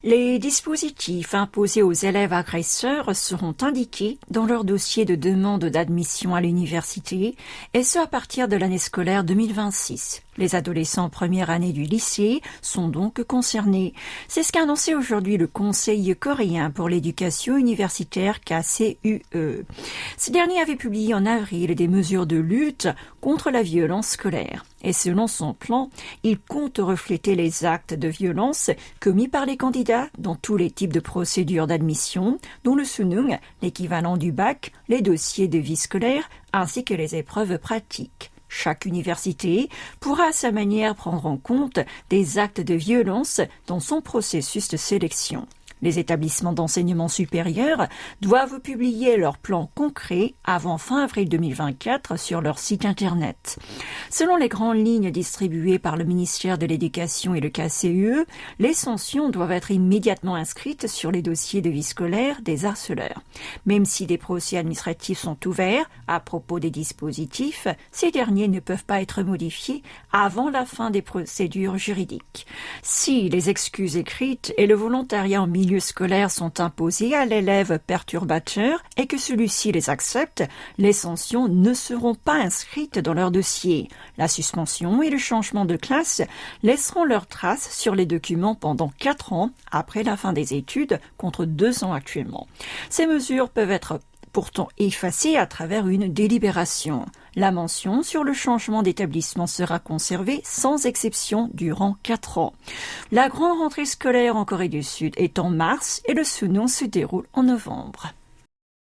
Les dispositifs imposés aux élèves agresseurs seront indiqués dans leur dossier de demande d'admission à l'université, et ce à partir de l'année scolaire 2026. Les adolescents en première année du lycée sont donc concernés. C'est ce qu'a annoncé aujourd'hui le Conseil coréen pour l'éducation universitaire KCUE. Ce dernier avait publié en avril des mesures de lutte contre la violence scolaire. Et selon son plan, il compte refléter les actes de violence commis par les candidats dans tous les types de procédures d'admission, dont le sunung, l'équivalent du bac, les dossiers de vie scolaire, ainsi que les épreuves pratiques. Chaque université pourra à sa manière prendre en compte des actes de violence dans son processus de sélection. Les établissements d'enseignement supérieur doivent publier leur plan concret avant fin avril 2024 sur leur site internet. Selon les grandes lignes distribuées par le ministère de l'Éducation et le KCUE, les sanctions doivent être immédiatement inscrites sur les dossiers de vie scolaire des harceleurs. Même si des procès administratifs sont ouverts à propos des dispositifs, ces derniers ne peuvent pas être modifiés avant la fin des procédures juridiques. Si les excuses écrites et le volontariat en milieu scolaire sont imposés à l'élève perturbateur et que celui-ci les accepte, les sanctions ne seront pas inscrites dans leur dossier. La suspension et le changement de classe laisseront leurs traces sur les documents pendant 4 ans après la fin des études, contre 2 ans actuellement. Ces mesures peuvent être pourtant effacée à travers une délibération. La mention sur le changement d'établissement sera conservée sans exception durant 4 ans. La grande rentrée scolaire en Corée du Sud est en mars et le sunung se déroule en novembre.